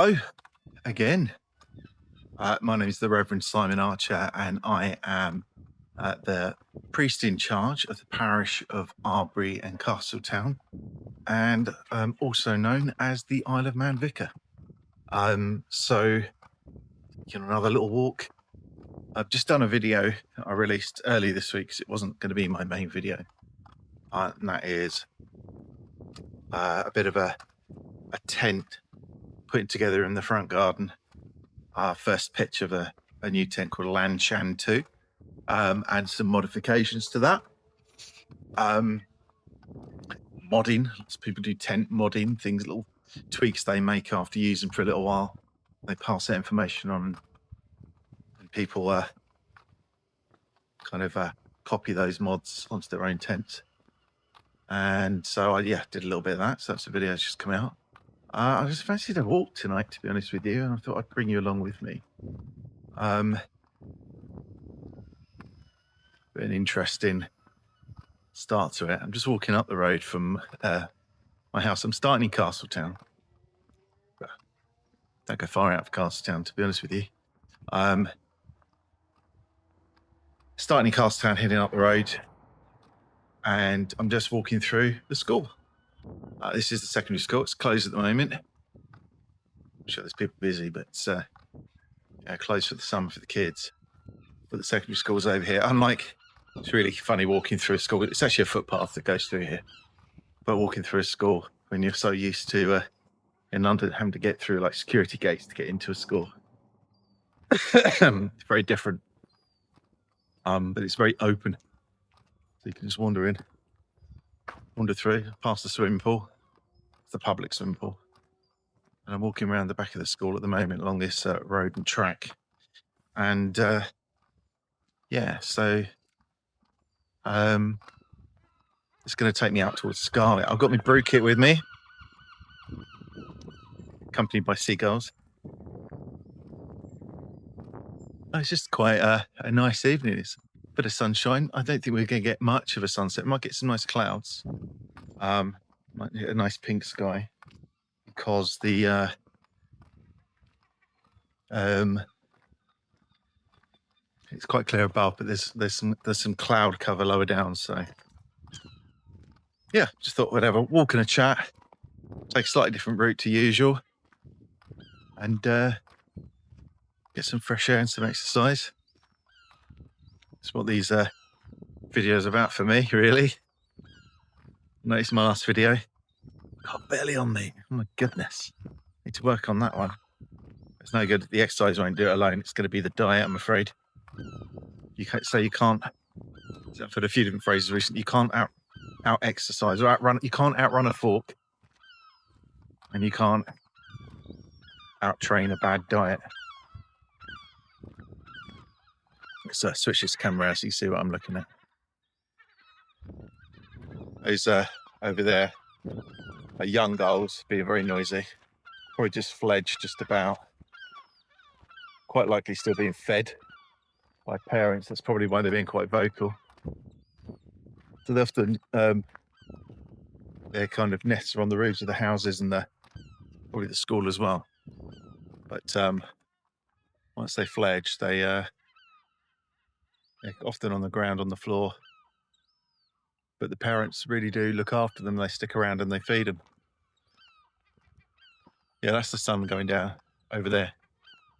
Hello again. My name is the Reverend Simon Archer, and I am the priest in charge of the parish of Arbury and Castletown, and also known as the Isle of Man Vicar. So, another little walk. I've just done a video I released early this week because it wasn't going to be my main video, and that is a bit of a tent putting together in the front garden. Our first pitch of a new tent called Lanshan 2, and some modifications to that. Modding, lots of people do tent modding, things, little tweaks they make after using for a little while. They pass that information on, and people copy those mods onto their own tents. And so I did a little bit of that. So that's a video that's just come out. I just fancied a walk tonight, to be honest with you, and I thought I'd bring you along with me. An interesting start to it. I'm just walking up the road from my house. I'm starting in Castletown. Don't go far out of Castletown, to be honest with you. Starting in Castletown, heading up the road, and I'm just walking through the school. This is the secondary school. It's closed at the moment. I'm sure there's people busy, but it's closed for the summer for the kids. But the secondary school's over here. It's really funny walking through a school. It's actually a footpath that goes through here. But walking through a school when you're so used to in London having to get through like security gates to get into a school. It's very different. But it's very open. So you can just wander through, past the swimming pool. It's the public swimming pool. And I'm walking around the back of the school at the moment along this road and track. And so it's going to take me out towards Scarlett. I've got my brew kit with me, accompanied by seagulls. It's just quite a nice evening. It's a bit of sunshine. I don't think we're going to get much of a sunset. Might get some nice clouds. Might get a nice pink sky because the it's quite clear above, but there's some cloud cover lower down. So just thought we'd have a walk and a chat, take a slightly different route to usual, and get some fresh air and some exercise. That's what these videos are about for me, really. Notice my last video, got a belly on me. Oh my goodness, need to work on that one. It's no good. The exercise won't do it alone. It's going to be the diet, I'm afraid. You can't, I've heard a few different phrases recently. You can't out exercise or outrun. You can't outrun a fork, and you can't out train a bad diet. Let's switch this camera out so you see what I'm looking at. Those over there are young gulls being very noisy. Probably just fledged, just about. Quite likely still being fed by parents. That's probably why they're being quite vocal. So they often their kind of nests are on the roofs of the houses and probably the school as well. But once they fledge, they're often on the ground, on the floor. But the parents really do look after them. They stick around and they feed them. Yeah, that's the sun going down over there,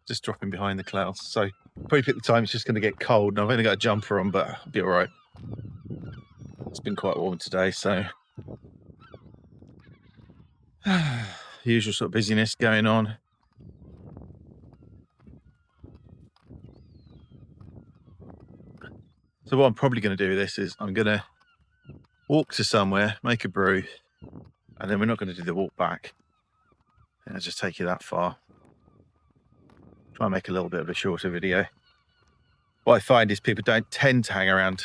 just dropping behind the clouds. So probably at the time it's just going to get cold, and I've only got a jumper on, but I'll be all right. It's been quite warm today, so usual sort of busyness going on. So what I'm probably going to do with this is I'm going to walk to somewhere, make a brew, and then we're not going to do the walk back. I'll just take you that far. Try and make a little bit of a shorter video. What I find is people don't tend to hang around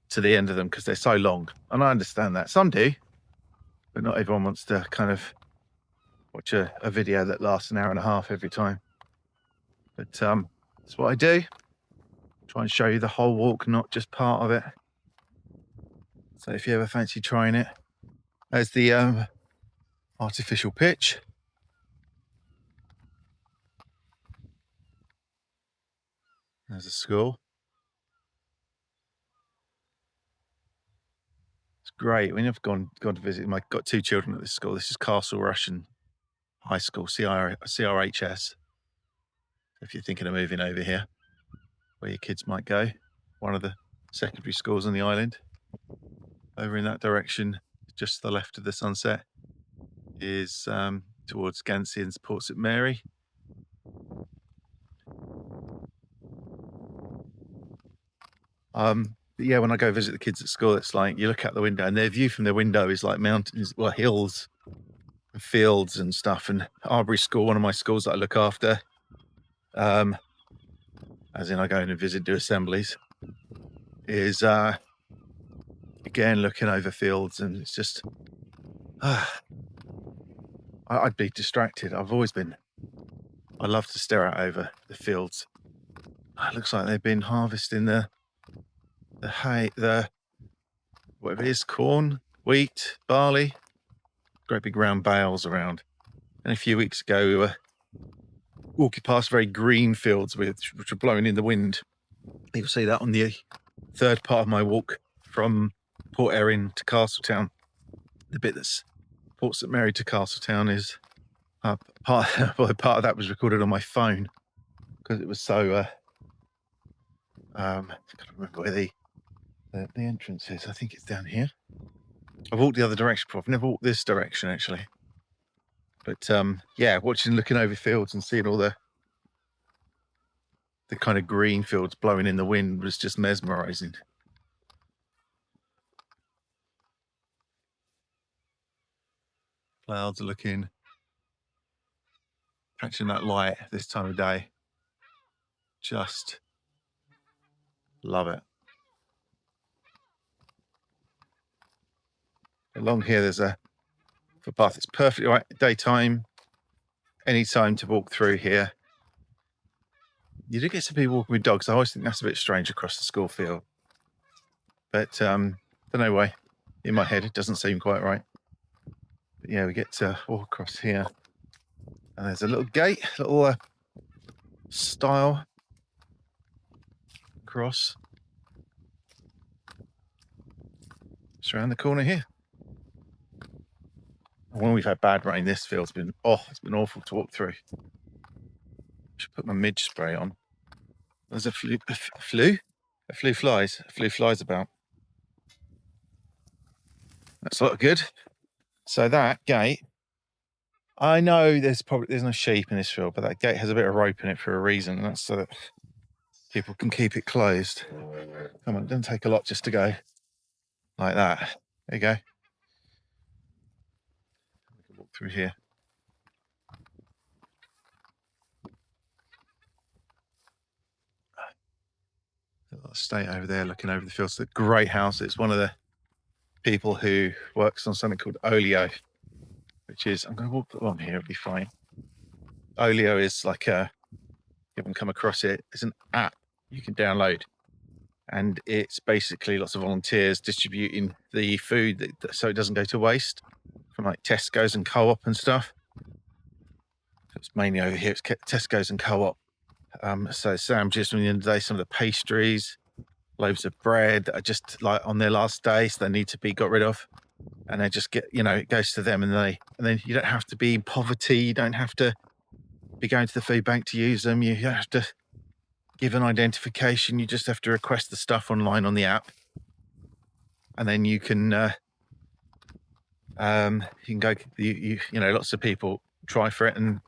to the end of them because they're so long. And I understand that. Some do, but not everyone wants to kind of watch a video that lasts an hour and a half every time. But that's what I do. Try and show you the whole walk, not just part of it. So if you ever fancy trying it, there's the artificial pitch. There's a school. It's great. We have gone to visit. Got 2 children at this school. This is Castle Rushen High School, CRHS. If you're thinking of moving over here, where your kids might go, one of the secondary schools on the island. Over in that direction, just to the left of the sunset, is towards Gancy and Port St Mary. But yeah, when I go visit the kids at school, it's like you look out the window and their view from their window is like mountains, well, hills and fields and stuff. And Arbury School, one of my schools that I look after, as in I go in and visit, do assemblies, is again looking over fields, and it's just I'd be distracted. I've always been. I love to stare out over the fields. It looks like they've been harvesting the hay, whatever it is, corn, wheat, barley, great big round bales around. And a few weeks ago, we were walking past very green fields which were blowing in the wind. You'll see that on the third part of my walk from Port Erin to Castletown. The bit that's Port St Mary to Castletown is part of that was recorded on my phone because it was so. I can't remember where the entrance is. I think it's down here. I've walked the other direction before. I've never walked this direction actually. But yeah, looking over fields and seeing all the kind of green fields blowing in the wind was just mesmerizing. Clouds are catching that light this time of day. Just love it. Along here, there's a footpath. It's perfectly right daytime, any time to walk through here. You do get some people walking with dogs. I always think that's a bit strange across the school field. But don't know why. In my head, it doesn't seem quite right. But yeah, we get to walk across here. And there's a little gate, little stile cross. Just around the corner here. When we've had bad rain, this field's been it's been awful to walk through. Should put my midge spray on. There's a flew flies about. That's a lot good. So that gate, I know there's no sheep in this field, but that gate has a bit of rope in it for a reason, and that's so that people can keep it closed. Come on, it doesn't take a lot just to go like that. There you go. We can walk through here. Stay over there looking over the fields. It's a great house. It's one of the people who works on something called Olio, which is, I'm going to walk along here, it'll be fine. Olio is like you haven't come across it. It's an app you can download, and it's basically lots of volunteers distributing the food so it doesn't go to waste from like Tesco's and Co-op and stuff. It's mainly over here. It's Tesco's and Co-op. So sandwiches from the end of the day, some of the pastries, loaves of bread that are just like on their last day, so they need to be got rid of, and they just get, it goes to them, and then you don't have to be in poverty. You don't have to be going to the food bank to use them. You don't have to give an identification. You just have to request the stuff online on the app, and then you can go. Lots of people try for it, and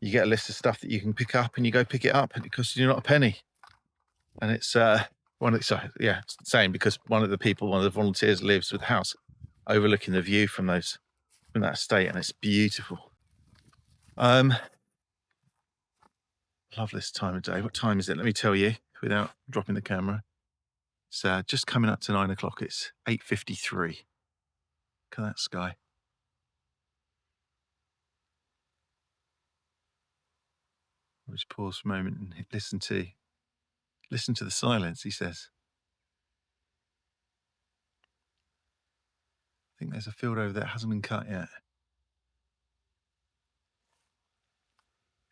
you get a list of stuff that you can pick up, and you go pick it up, and it costs you not a penny. And it's it's the same because one of the volunteers lives with the house overlooking the view from that estate, and it's beautiful. Love this time of day. What time is it? Let me tell you without dropping the camera. It's just coming up to 9 o'clock. It's 8:53. Look at that sky. I'll just pause for a moment and listen to the silence, he says. I think there's a field over there that hasn't been cut yet.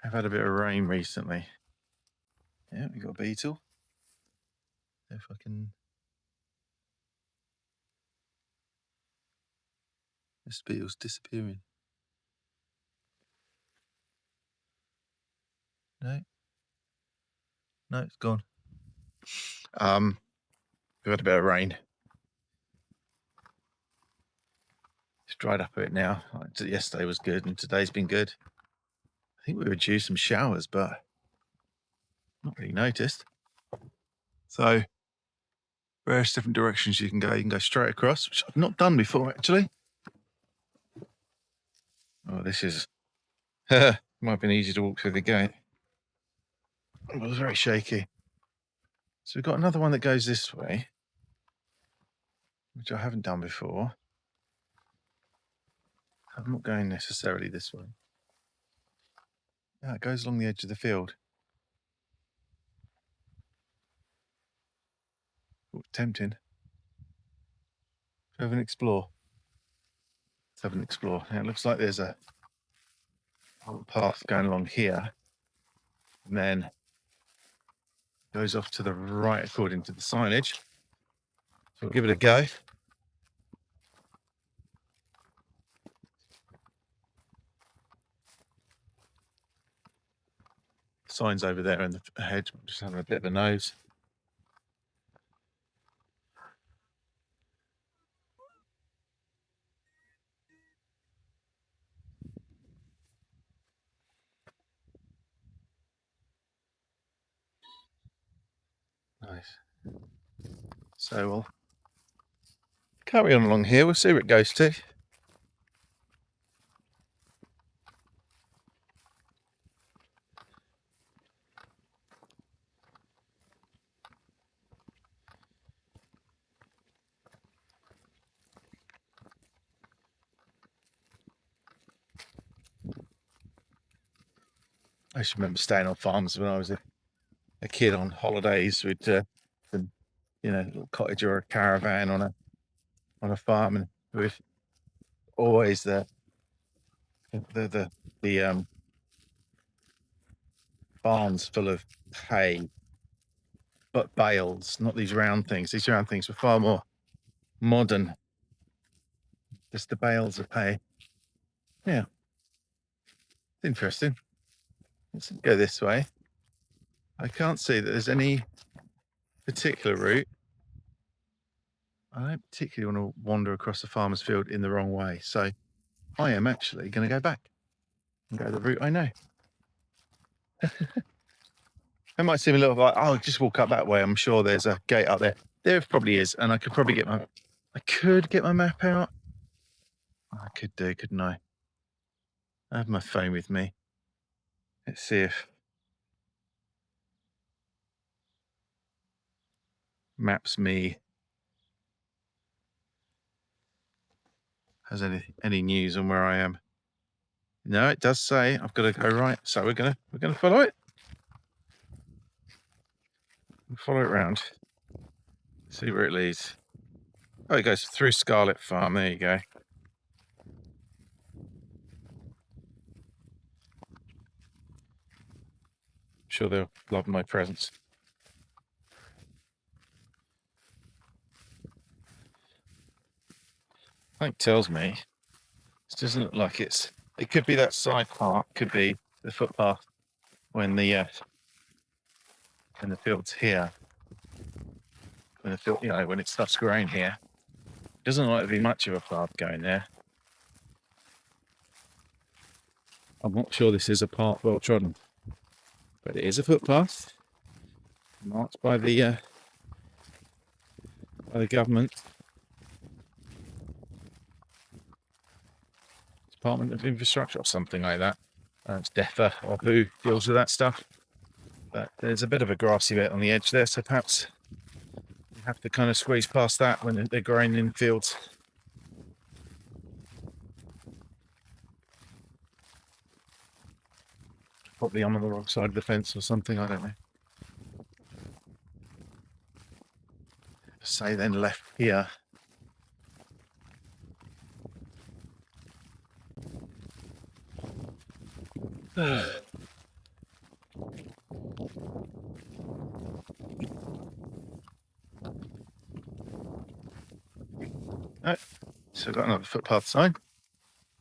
I've had a bit of rain recently. Yeah, we got a beetle. If I can. This beetle's disappearing. No. No, it's gone. We've had a bit of rain. It's dried up a bit now. Yesterday was good and today's been good. I think we were due some showers, but not really noticed. So various different directions you can go. You can go straight across, which I've not done before actually. Oh, this is might have been easy to walk through the gate. It was very shaky. So we've got another one that goes this way, which I haven't done before. I'm not going necessarily this way. Yeah, it goes along the edge of the field. Oh, tempting. Have an explore. Let's have an explore. Now, it looks like there's a path going along here, and then goes off to the right according to the signage. So we'll give it a go. Signs over there in the hedge. I'm just having a bit of a nose. Nice. So we'll carry on along here. We'll see where it goes to. I just remember staying on farms when I was a kid on holidays. We'd little cottage or a caravan on a farm, and with always the barns full of hay, but bales, not these round things. These round things were far more modern. Just the bales of hay. Yeah, it's interesting. Let's go this way. I can't see that there's any particular route. I don't particularly want to wander across the farmer's field in the wrong way, so I am actually going to go back and go the route I know. It might seem a little like, oh, just walk up that way. I'm sure there's a gate up there. There probably is, and I could probably get my map out. I could do, couldn't I? I have my phone with me. Let's see if Maps Me has any news on where I am. No, it does say I've got to go right, so we're gonna follow it. Follow it round. See where it leads. Oh, it goes through Scarlett Farm. There you go. I'm sure they'll love my presence. Something tells me this doesn't look like it could be that side part, could be the footpath when the field's here. When the field, when it starts growing here. Doesn't look like there'd be much of a path going there. I'm not sure this is a path well trodden, but it is a footpath marked by the government. Department of Infrastructure or something like that. It's DEFA or who deals with that stuff. But there's a bit of a grassy bit on the edge there, so perhaps you have to kind of squeeze past that when they're growing in fields. Probably I'm on the wrong side of the fence or something, I don't know. Say then left here. so we've got another footpath sign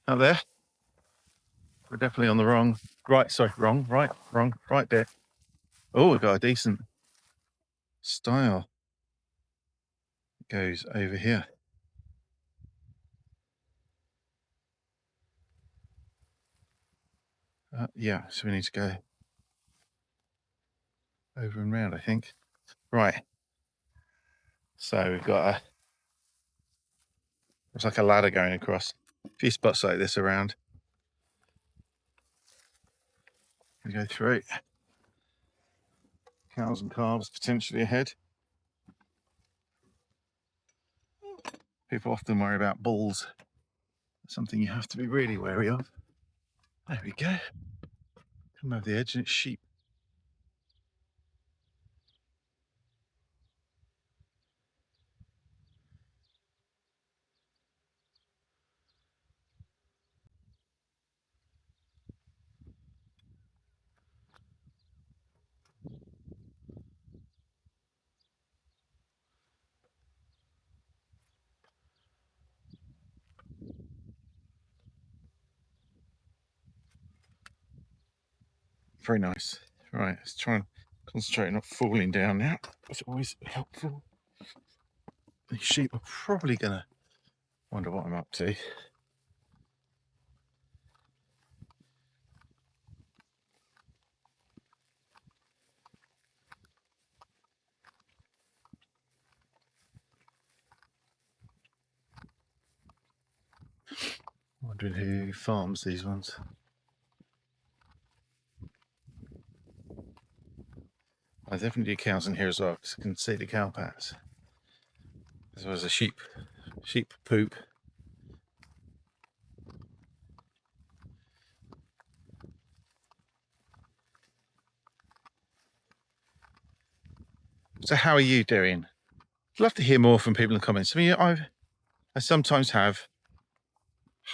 out there. We're definitely on the wrong bit. Oh, we've got a decent style. It goes over here. Yeah, so we need to go over and round, I think. Right. So we've got it's like a ladder going across. A few spots like this around. We go through. Cows and calves potentially ahead. People often worry about bulls. It's something you have to be really wary of. There we go. Come over the edge and it's sheep. Very nice. Right, let's try and concentrate on not falling down now. It's always helpful. These sheep are probably going to wonder what I'm up to. Wondering who farms these ones. I definitely do cows in here as well, because I can see the cow pats. As well as a sheep poop. So how are you doing? I'd love to hear more from people in the comments. I mean, I sometimes have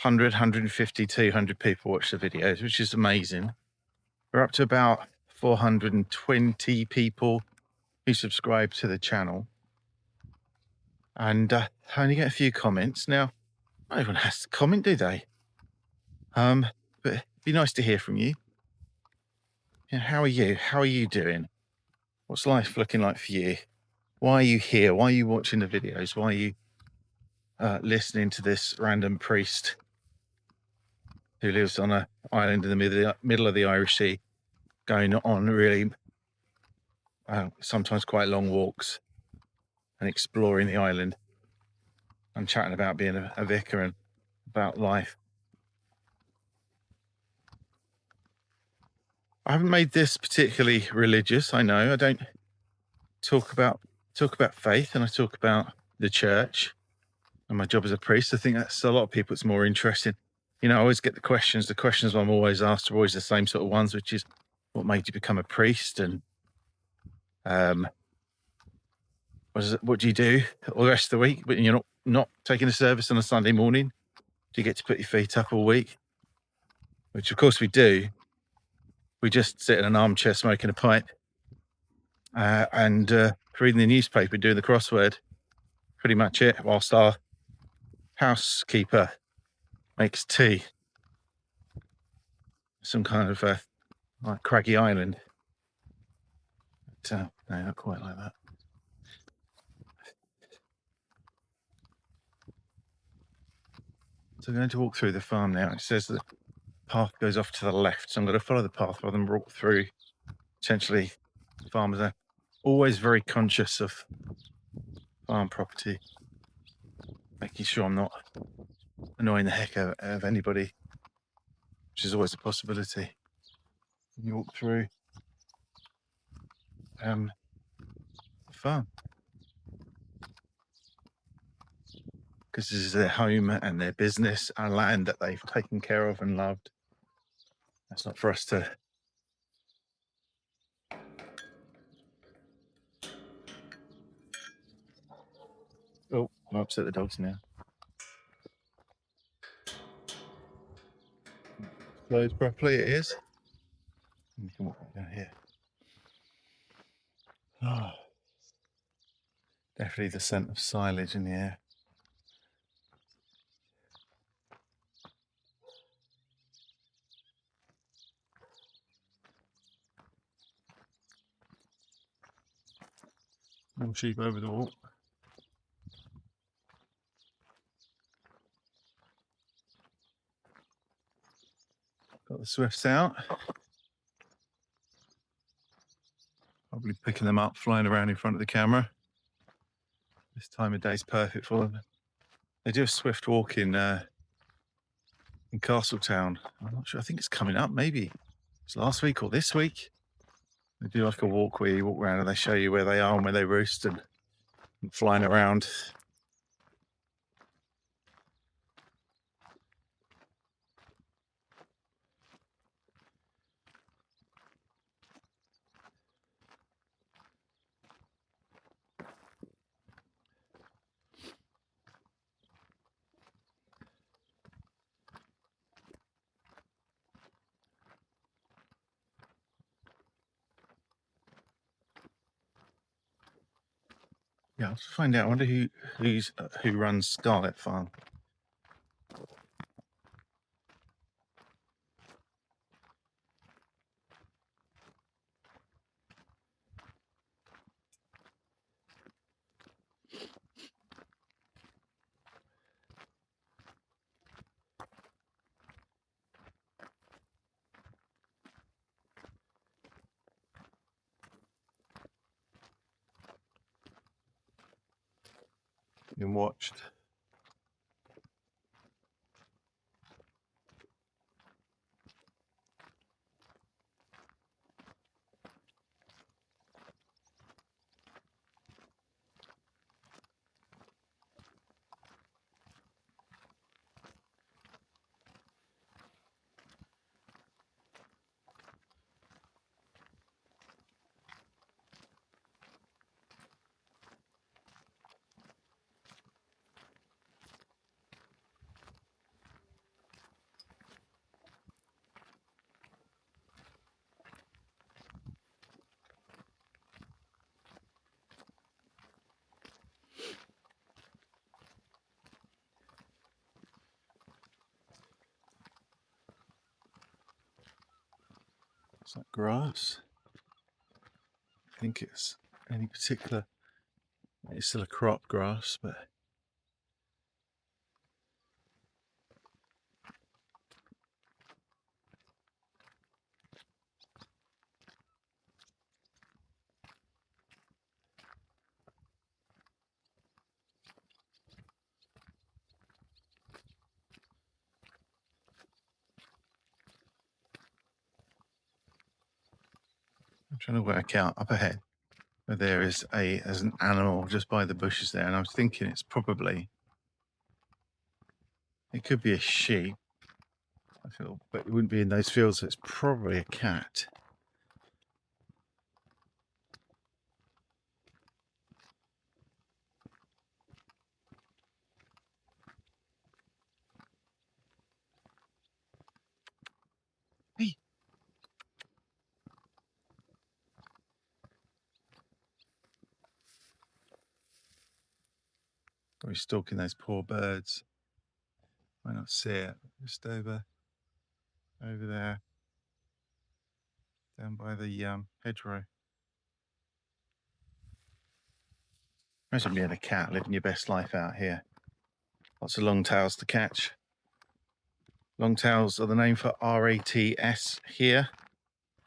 100, 150, 200 people watch the videos, which is amazing. We're up to about 420 people who subscribe to the channel. And I only get a few comments. Now, not everyone has to comment, do they? But it'd be nice to hear from you. How are you? How are you doing? What's life looking like for you? Why are you here? Why are you watching the videos? Why are you listening to this random priest who lives on an island in the middle of the Irish Sea, going on really sometimes quite long walks and exploring the island and chatting about being a vicar and about life? I haven't made this particularly religious. I know I don't talk about faith, and I talk about the church and my job as a priest. I think that's a lot of people. It's more interesting. I always get the questions. The questions I'm always asked are always the same sort of ones, which is, what made you become a priest? And what do you do all the rest of the week? But you're not taking a service on a Sunday morning. Do you get to put your feet up all week? Which of course we do. We just sit in an armchair smoking a pipe and reading the newspaper, doing the crossword. Pretty much it, whilst our housekeeper makes tea. Some kind of like craggy island. But, no, not quite like that. So I'm going to walk through the farm now. It says the path goes off to the left, so I'm going to follow the path rather than walk through. Potentially, farmers are always very conscious of farm property, making sure I'm not annoying the heck out of anybody, which is always a possibility. You walk through the farm, because this is their home and their business, and land that they've taken care of and loved. That's not for us to I'll upset the dogs now. Closed properly, it is. You can walk down here. Oh, definitely the scent of silage in the air. More sheep over the wall. Got the swifts out. Probably picking them up, flying around in front of the camera. This time of day is perfect for them. They do a swift walk in Castletown. I'm not sure. I think it's coming up. Maybe it's last week or this week. They do like a walk where you walk around and they show you where they are and where they roost and flying around. Yeah, I'll find out. I wonder who runs Scarlett Farm. Been watched. Is that grass? I think it's any particular. It's still a crop grass, but I'm trying to work out up ahead where there's an animal just by the bushes there, and I was thinking it could be a sheep. I feel, but it wouldn't be in those fields, so it's probably a cat. Hey. Probably stalking those poor birds. Might not see it. Just over there, down by the hedgerow. Imagine being a cat, living your best life out here. Lots of longtails to catch. Longtails are the name for RATS here.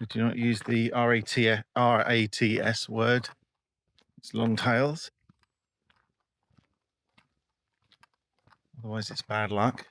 We do not use the RATS word. It's longtails. Otherwise, it's bad luck.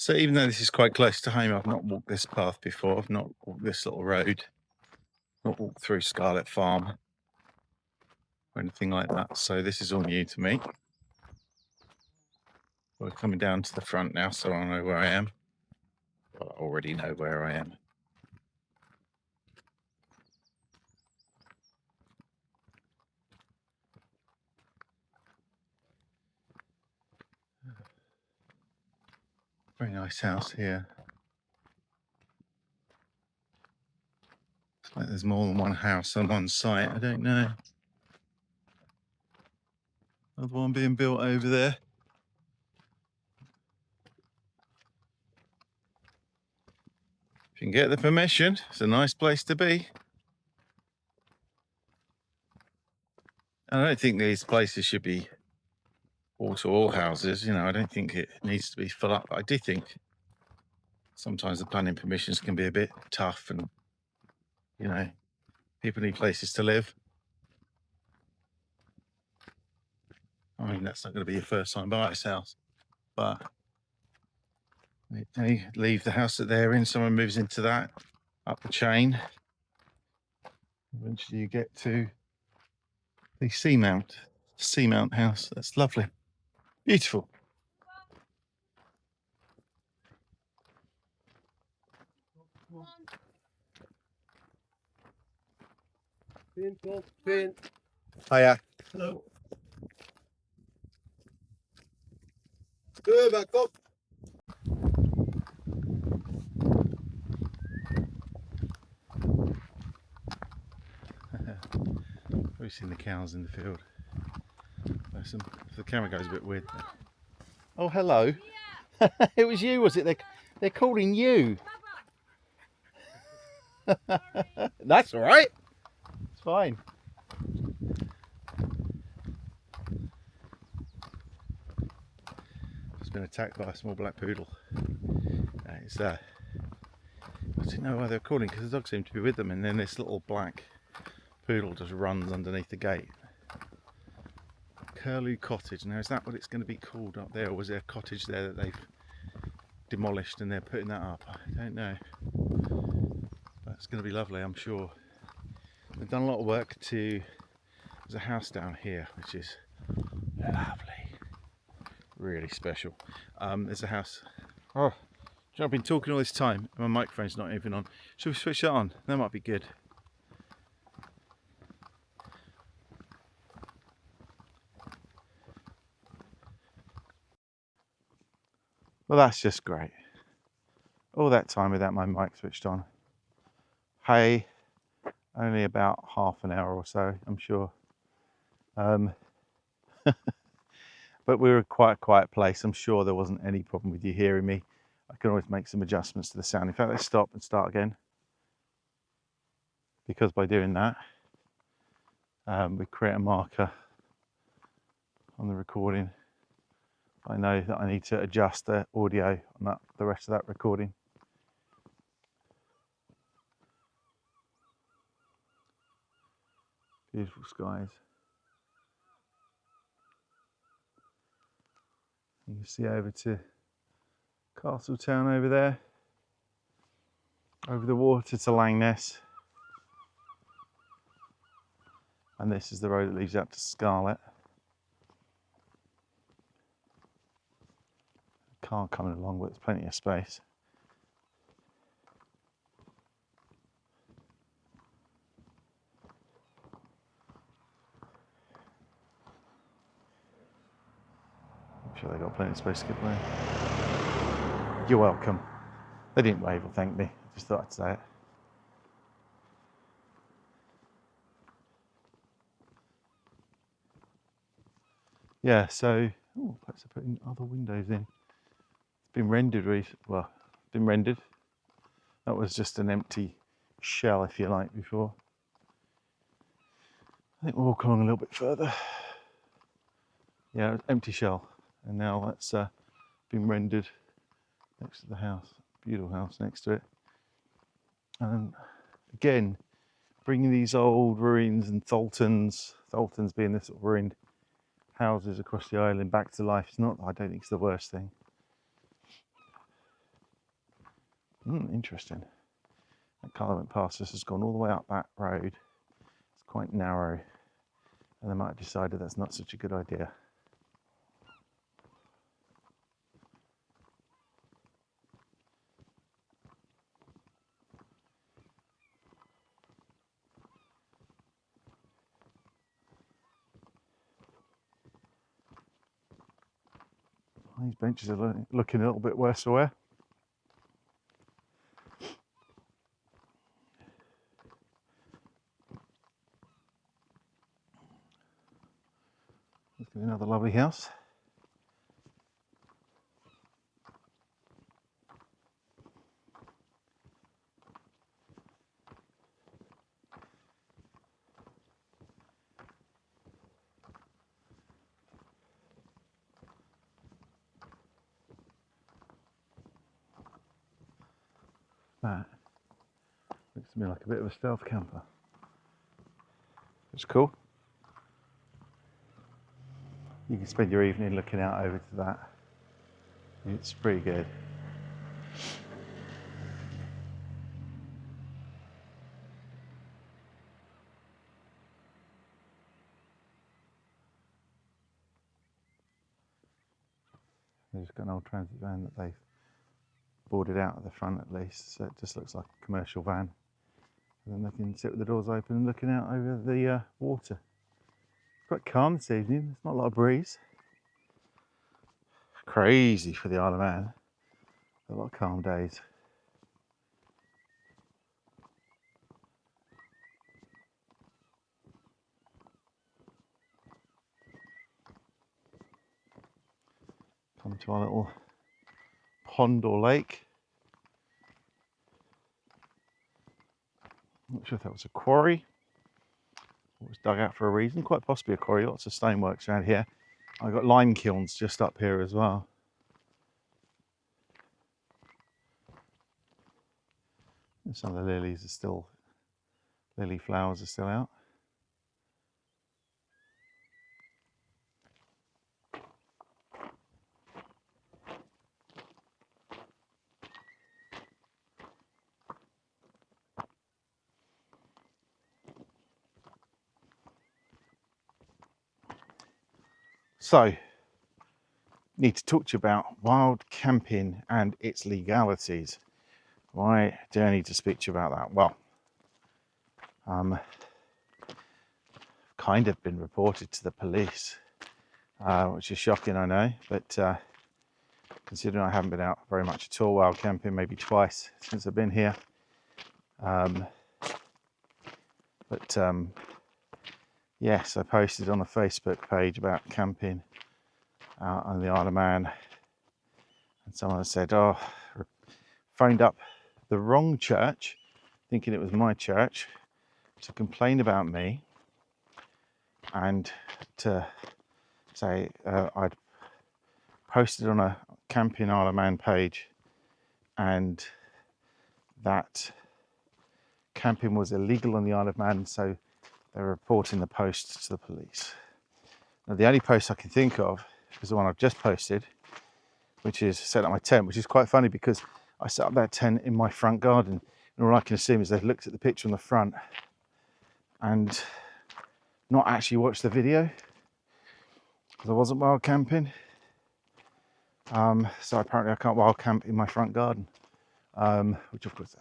So even though this is quite close to home, I've not walked this path before. I've not walked this little road. Not walked through Scarlett Farm or anything like that. So this is all new to me. We're coming down to the front now, so I know where I am. Well, I already know where I am. Very nice house here. Looks like there's more than one house on one site. I don't know. Another one being built over there. If you can get the permission, it's a nice place to be. I don't think these places should be all houses, you know, I don't think it needs to be full up. I do think sometimes the planning permissions can be a bit tough and, you know, people need places to live. I mean, that's not going to be your first time buyer's house, but they leave the house that they're in, someone moves into that, up the chain. Eventually you get to the Seamount house. That's lovely. Beautiful. Pin. Hiya. Hello. Good, back up. We've seen the cows in the field. The camera goes a bit weird. Oh, hello. It was you, was it? They're calling you. That's all right. It's fine. It's been attacked by a small black poodle. I didn't know why they were calling because the dog seemed to be with them, and then this little black poodle just runs underneath the gate. Curlew Cottage. Now, is that what it's going to be called up there, or was there a cottage there that they've demolished and they're putting that up? I don't know. But it's going to be lovely, I'm sure. They've done a lot of work to. There's a house down here which is lovely, really special. There's a house. Oh, I've been talking all this time and my microphone's not even on. Should we switch that on? That might be good. Well, that's just great. All that time without my mic switched on. Hey, only about half an hour or so, I'm sure. But we were quite a quiet place. I'm sure there wasn't any problem with you hearing me. I can always make some adjustments to the sound. In fact, let's stop and start again. Because by doing that, we create a marker on the recording. I know that I need to adjust the audio on the rest of that recording. Beautiful skies. You can see over to Castletown over there, over the water to Langness. And this is the road that leads up to Scarlett. Car coming along, but there's plenty of space. I'm sure they got plenty of space to get by. You're welcome. They didn't wave or thank me. I just thought I'd say it. Yeah, so perhaps they're putting other windows in. It's been rendered been rendered. That was just an empty shell, if you like, before. I think we'll walk along a little bit further. Yeah, empty shell, and now that's been rendered next to the house. Beautiful house next to it. And again, bringing these old ruins and Tholtons being the sort of ruined houses across the island back to life. I don't think it's the worst thing. Interesting. That car that went past us has gone all the way up that road. It's quite narrow, and they might have decided that's not such a good idea. These benches are looking a little bit worse for wear. Let's get another lovely house. That looks to me like a bit of a stealth camper. It's cool. You can spend your evening looking out over to that. It's pretty good. They've just got an old transit van that they've boarded out at the front at least, so it just looks like a commercial van. And then they can sit with the doors open and looking out over the water. It's quite calm this evening, there's not a lot of breeze. Crazy for the Isle of Man. A lot of calm days. Come to our little pond or lake. Not sure if that was a quarry. It was dug out for a reason, quite possibly a quarry. Lots of stoneworks around here. I've got lime kilns just up here as well. And some of the lilies are still, lily flowers are still out. So, need to talk to you about wild camping and its legalities. Why do I need to speak to you about that? Well, kind of been reported to the police, which is shocking, I know, but considering I haven't been out very much at all wild camping, maybe twice since I've been here. Yes, I posted on a Facebook page about camping out on the Isle of Man, and someone said, oh, phoned up the wrong church, thinking it was my church, to complain about me and to say I'd posted on a camping Isle of Man page and that camping was illegal on the Isle of Man, so they're reporting the post to the police. Now, the only post I can think of is the one I've just posted, which is set up my tent, which is quite funny because I set up that tent in my front garden, and all I can assume is they've looked at the picture on the front and not actually watched the video because I wasn't wild camping. So apparently I can't wild camp in my front garden, which of course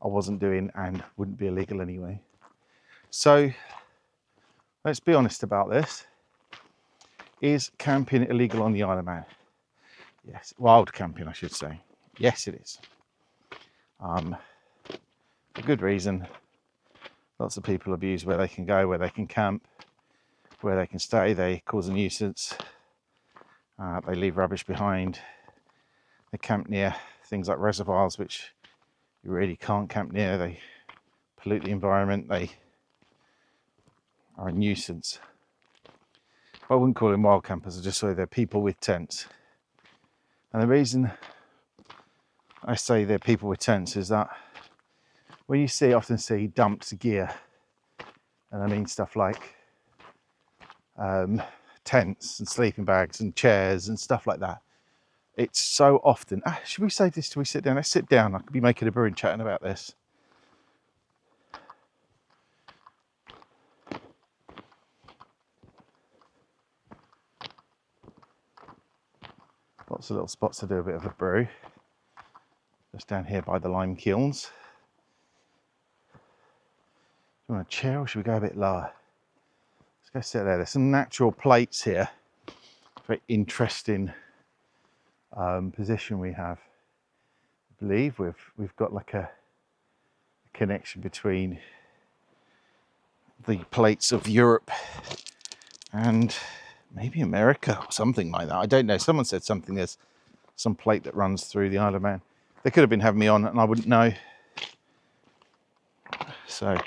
I wasn't doing and wouldn't be illegal anyway. So let's be honest about this. Is camping illegal on the Isle of Man? Yes, wild camping I should say. Yes it is. For good reason. Lots of people abuse where they can go, where they can camp, where they can stay. They cause a nuisance. They leave rubbish behind. They camp near things like reservoirs, which you really can't camp near. They pollute the environment. They are a nuisance. I wouldn't call them wild campers. I just say they're people with tents. And the reason I say they're people with tents is that when you often see dumped gear, and I mean stuff like tents and sleeping bags and chairs and stuff like that, it's so often, should we save this till we sit down? Let's sit down. I could be making a brew and chatting about this. Lots of little spots to do a bit of a brew. Just down here by the lime kilns. Do you want a chair or should we go a bit lower? Let's go sit there. There's some natural plates here. Very interesting position we have. I believe we've got like a connection between the plates of Europe and maybe America or something like that. I don't know. Someone said something. There's some plate that runs through the Isle of Man. They could have been having me on and I wouldn't know. So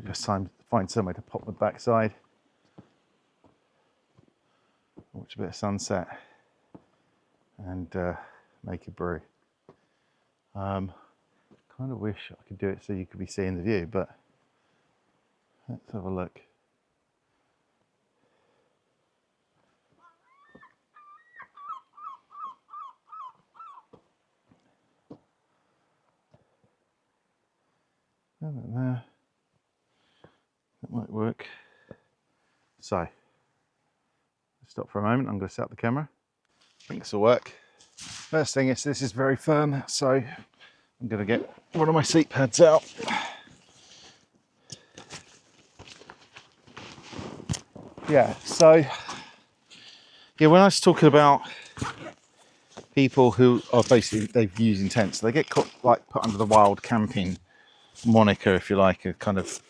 just find somewhere to pop the backside. Watch a bit of sunset and make a brew. Kind of wish I could do it so you could be seeing the view, but let's have a look. There. That might work. So, stop for a moment. I'm going to set up the camera. I think this will work. First thing is, this is very firm, so I'm going to get one of my seat pads out. Yeah, so when I was talking about people who are basically, they've using tents, they get put under the wild camping moniker, if you like, a kind of,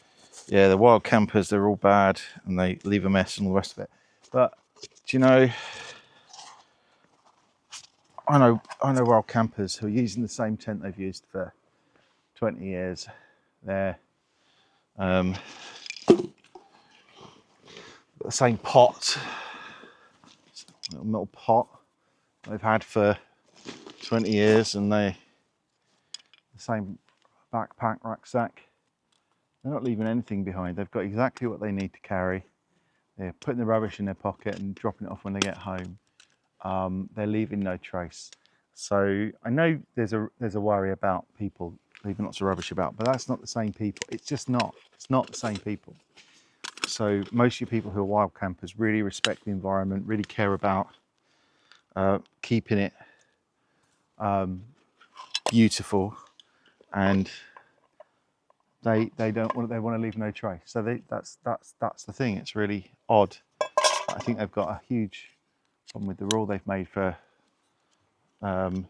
yeah, the wild campers, they're all bad and they leave a mess and all the rest of it. But do you know, I know wild campers who are using the same tent they've used for 20 years. They're the same pot, little metal pot they've had for 20 years, and the same backpack, rucksack. They're not leaving anything behind. They've got exactly what they need to carry. They're putting the rubbish in their pocket and dropping it off when they get home. They're leaving no trace. So I know there's a worry about people leaving lots of rubbish about, but that's not the same people. It's just not. It's not the same people. So most of you people who are wild campers really respect the environment, really care about keeping it beautiful, and they want to leave no trace. So that's the thing. It's really odd. I think they've got a huge problem with the rule they've made for all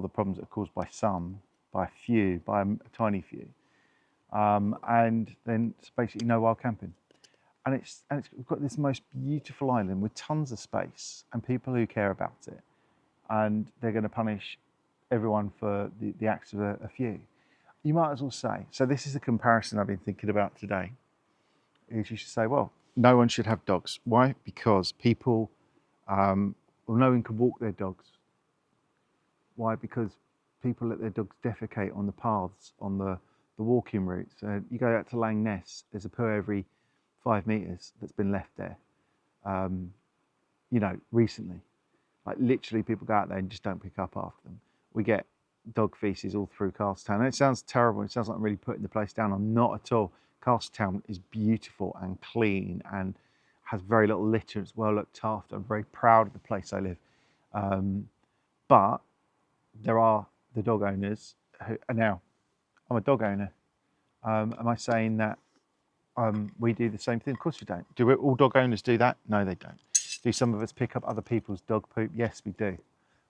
the problems that are caused by some, by a few, by a tiny few, and then it's basically no wild camping. And we've got this most beautiful island with tons of space and people who care about it, and they're going to punish everyone for the acts of a few. You might as well say, so this is the comparison I've been thinking about today, is you should say, well, no one should have dogs. Why? Because people, no one can walk their dogs. Why? Because people let their dogs defecate on the paths, on the walking routes. You go out to Lang Ness, there's a poo every 5 meters that's been left there, recently. Like literally people go out there and just don't pick up after them. We get dog feces all through Castletown. And it sounds terrible. It sounds like I'm really putting the place down. I'm not at all. Castletown is beautiful and clean and has very little litter. It's well looked after. I'm very proud of the place I live. But there are the dog owners who are now, I'm a dog owner. Am I saying that we do the same thing? Of course we don't. Do all dog owners do that? No, they don't. Do some of us pick up other people's dog poop? Yes, we do.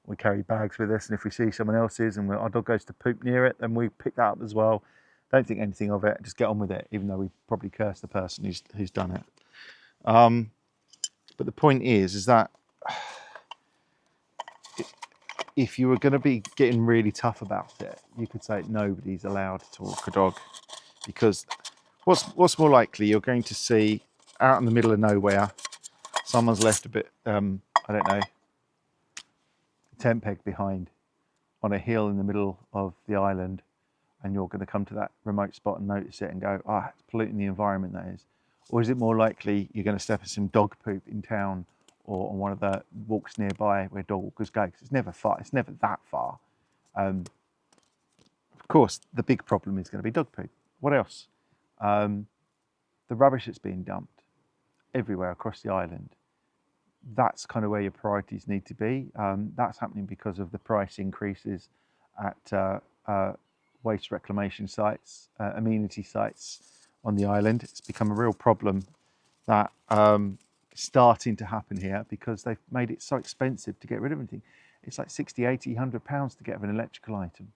We carry bags with us, and if we see someone else's and our dog goes to poop near it, then we pick that up as well. Don't think anything of it. Just get on with it, even though we probably curse the person who's done it. But the point is that if you were going to be getting really tough about it, you could say nobody's allowed to walk a dog, because what's more likely, you're going to see out in the middle of nowhere, someone's left a bit, I don't know, tent peg behind on a hill in the middle of the island, and you're going to come to that remote spot and notice it and go, it's polluting the environment, that is. Or is it more likely you're going to step in some dog poop in town or on one of the walks nearby where dog walkers go? Because it's never far. It's never that far. Of course, the big problem is going to be dog poop. What else? The rubbish that's being dumped everywhere across the island. That's kind of where your priorities need to be. That's happening because of the price increases at waste reclamation sites, amenity sites on the island. It's become a real problem that starting to happen here because they've made it so expensive to get rid of everything. It's like 60, 80, 100 pounds to get rid of an electrical item.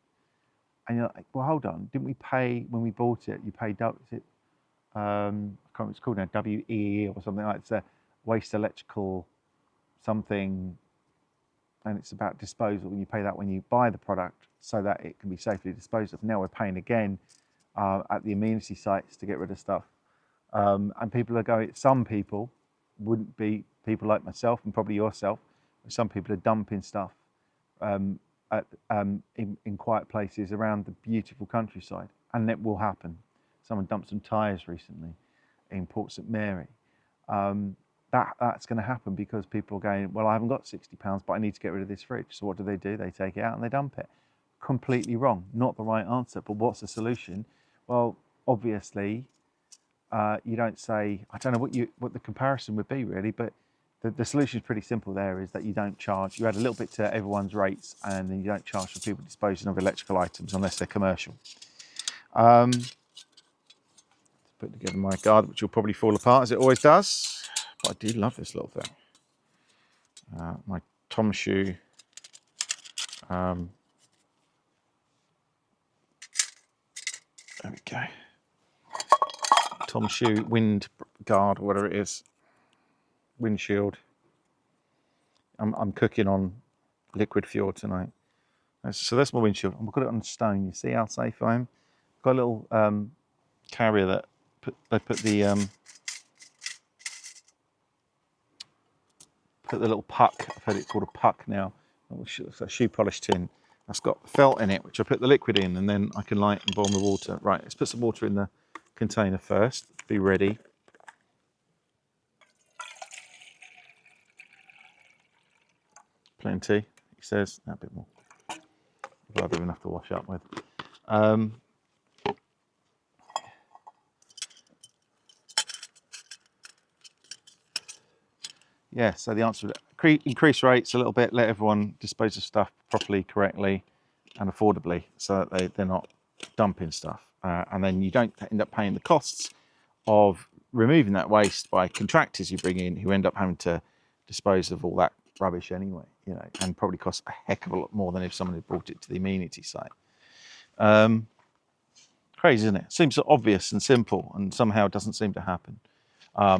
And you're like, well, hold on, didn't we pay when we bought it? You paid, is it, I can't remember what it's called now, WEE or something like that. It's a waste electrical something, and it's about disposal. You pay that when you buy the product so that it can be safely disposed of. Now we're paying again at the amenity sites to get rid of stuff. And people are going, some people wouldn't be people like myself and probably yourself, but some people are dumping stuff in quiet places around the beautiful countryside, and it will happen. Someone dumped some tyres recently in Port St Mary. That's going to happen because people are going, well, I haven't got £60, but I need to get rid of this fridge. So what do? They take it out and they dump it. Completely wrong, not the right answer. But what's the solution? Well, obviously, you don't say, I don't know what the comparison would be really, but the solution is pretty simple there, is that you don't charge. You add a little bit to everyone's rates, and then you don't charge for people disposing of electrical items unless they're commercial. Put together my garden, which will probably fall apart as it always does. But I do love this little thing. My Tom shoe. There we go. Tom shoe wind guard, whatever it is. Windshield. I'm cooking on liquid fuel tonight. So that's my windshield. I'm put it on stone. You see how safe I am? Got a little carrier that they put the little puck. I've heard it called a puck now. It's a shoe polish tin. That's got felt in it, which I put the liquid in, and then I can light and boil my water. Right, let's put some water in the container first. Be ready. Plenty, he says. A bit more. I've got enough to wash up with. Yeah, so the answer is increase rates a little bit, let everyone dispose of stuff properly, correctly, and affordably, so that they're not dumping stuff. And then you don't end up paying the costs of removing that waste by contractors you bring in, who end up having to dispose of all that rubbish anyway, you know, and probably costs a heck of a lot more than if someone had brought it to the amenity site. Crazy, isn't it? Seems so obvious and simple, and somehow it doesn't seem to happen.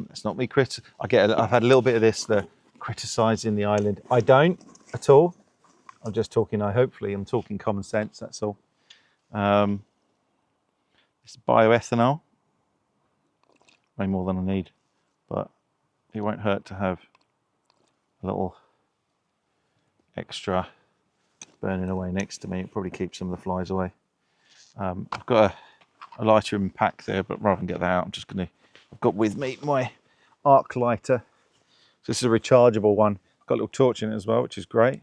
It's not me I've had a little bit of this, the criticising the island. I don't at all. I'm just talking, hopefully I'm talking common sense, that's all. It's bioethanol. Way more than I need, but it won't hurt to have a little extra burning away next to me. It probably keeps some of the flies away. I've got a lighter in pack there, but rather than get that out, I've got with me my arc lighter. So this is a rechargeable one. Got a little torch in it as well, which is great.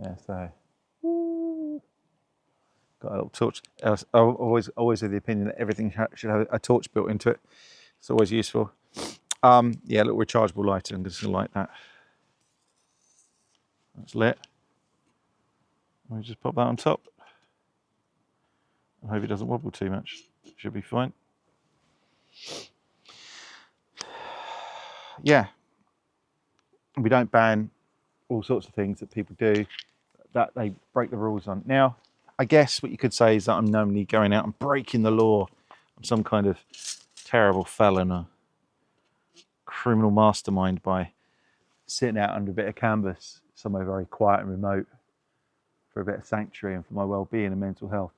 Yeah, so got a little torch. I'm always of the opinion that everything should have a torch built into it. It's always useful. Yeah, a little rechargeable lighter. I'm just gonna light that. That's lit. Let me just pop that on top. I hope it doesn't wobble too much. Should be fine. Yeah. We don't ban all sorts of things that people do that they break the rules on. Now, I guess what you could say is that I'm normally going out and breaking the law. I'm some kind of terrible felon or criminal mastermind by sitting out under a bit of canvas somewhere very quiet and remote for a bit of sanctuary and for my well-being and mental health.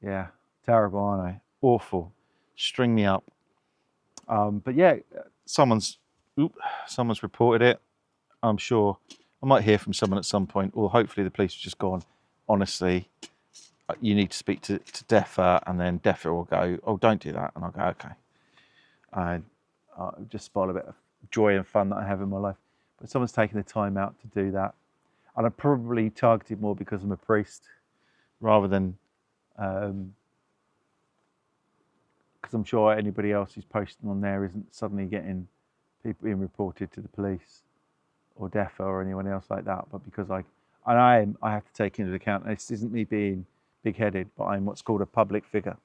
Yeah, terrible, aren't I? Awful. String me up. But yeah, someone's reported it. I'm sure I might hear from someone at some point, or hopefully the police have just gone, honestly, you need to speak to DEFRA, and then DEFRA will go, oh, don't do that. And I'll go, okay. And just spoil a bit of joy and fun that I have in my life. But someone's taken the time out to do that. And I'm probably targeted more because I'm a priest rather than because I'm sure anybody else who's posting on there isn't suddenly getting people being reported to the police or DEFRA or anyone else like that. But because I have to take into account, and this isn't me being big-headed, but I'm what's called a public figure.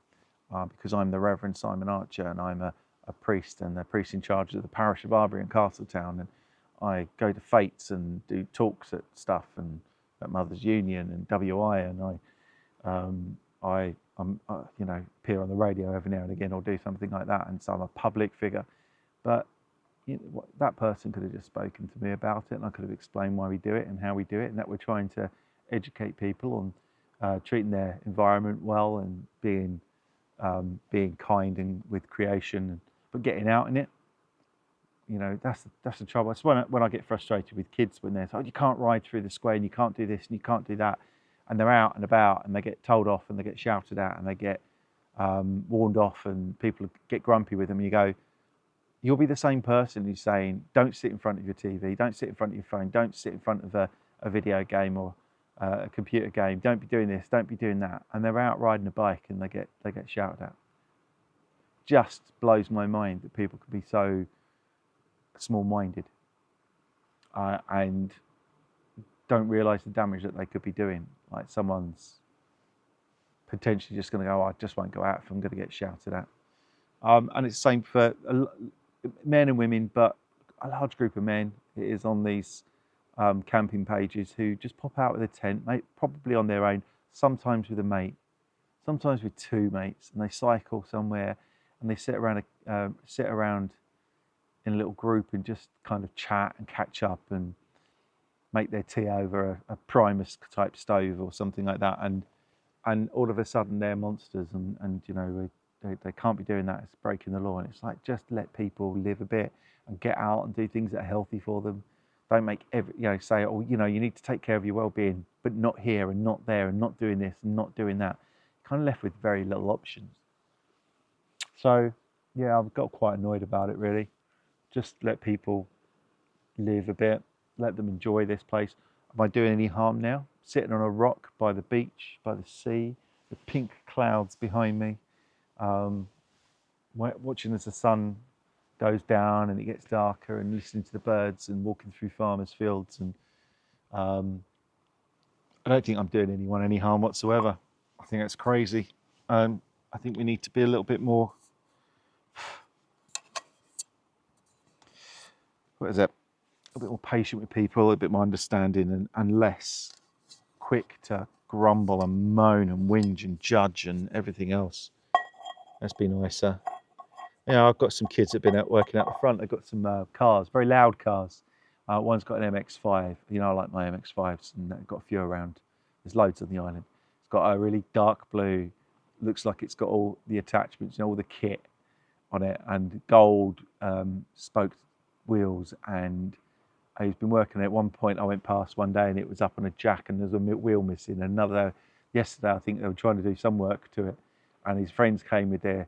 because I'm the Reverend Simon Archer, and I'm a priest, and the priest in charge of the parish of Arbury and Castletown, and I go to fetes and do talks at stuff and at Mothers Union and WI, and I'm appear on the radio every now and again or do something like that, and so I'm a public figure. But that person could have just spoken to me about it, and I could have explained why we do it and how we do it, and that we're trying to educate people on treating their environment well and being kind and with creation, but getting out in it. That's the trouble. It's when I get frustrated with kids when they're like, you can't ride through the square and you can't do this and you can't do that, and they're out and about and they get told off and they get shouted at and they get warned off and people get grumpy with them, and you go, you'll be the same person who's saying, don't sit in front of your TV, don't sit in front of your phone, don't sit in front of a video game or a computer game, don't be doing this, don't be doing that, and they're out riding a bike and they get shouted at. Just blows my mind that people could be so small-minded and don't realise the damage that they could be doing. Like someone's potentially just going to go, I just won't go out if I'm going to get shouted at. And it's the same for men and women, but a large group of men. It is on these camping pages who just pop out with a tent, probably on their own, sometimes with a mate, sometimes with two mates, and they cycle somewhere and they sit around in a little group and just kind of chat and catch up and make their tea over a Primus type stove or something like that, and all of a sudden they're monsters, and they can't be doing that. It's breaking the law. And it's like, just let people live a bit and get out and do things that are healthy for them. Don't make say, oh, you need to take care of your well-being, but not here and not there and not doing this and not doing that. Kind of left with very little options. So yeah, I've got quite annoyed about it, really. Just let people live a bit, let them enjoy this place. Am I doing any harm now? Sitting on a rock by the beach, by the sea, the pink clouds behind me, watching as the sun goes down and it gets darker, and listening to the birds and walking through farmers' fields. And I don't think I'm doing anyone any harm whatsoever. I think that's crazy. I think we need to be a little bit more, a bit more patient with people, a bit more understanding, and less quick to grumble and moan and whinge and judge and everything else. Let's be nicer. I've got some kids that have been out working out the front. They've got some cars, very loud cars. One's got an MX-5. I like my MX-5s, and I've got a few around. There's loads on the island. It's got a really dark blue, looks like it's got all the attachments, all the kit on it, and gold spoked wheels. And he's been working at one point. I went past one day and it was up on a jack and there's a wheel missing. Yesterday, I think they were trying to do some work to it, and his friends came with the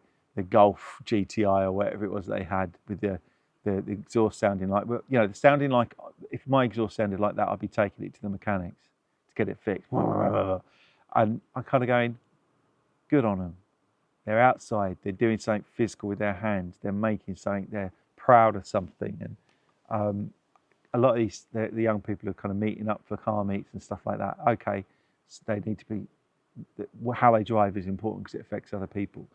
Golf GTI or whatever it was they had, with the exhaust sounding like, sounding like, if my exhaust sounded like that, I'd be taking it to the mechanics to get it fixed. And I'm kind of going, good on them. They're outside. They're doing something physical with their hands. They're making something. They're proud of something. And a lot of these, the young people are kind of meeting up for car meets and stuff like that. Okay, so they need to be, how they drive is important because it affects other people.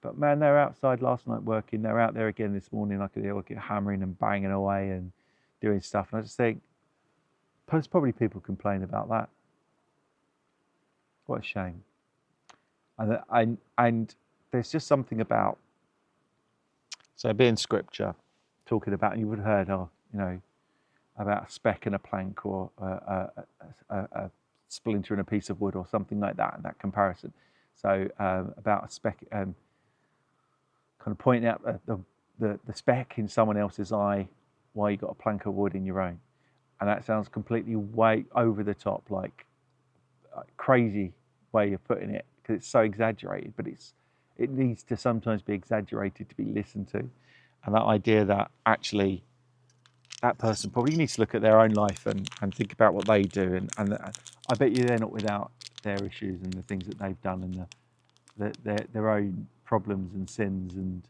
But man, they're outside last night working. They're out there again this morning. I could hear hammering and banging away and doing stuff. And I just think, there's probably people complain about that. What a shame. And there's just something about, so being scripture, talking about, and you would have heard, about a speck and a plank, or a splinter in a piece of wood, or something like that, and that comparison. So about a speck, kind of pointing out the speck in someone else's eye, while you got a plank of wood in your own. And that sounds completely way over the top, like a crazy way of putting it, because it's so exaggerated, but it needs to sometimes be exaggerated to be listened to. And that idea that actually that person probably needs to look at their own life and think about what they do, and I bet you they're not without their issues and the things that they've done, and their own problems and sins, and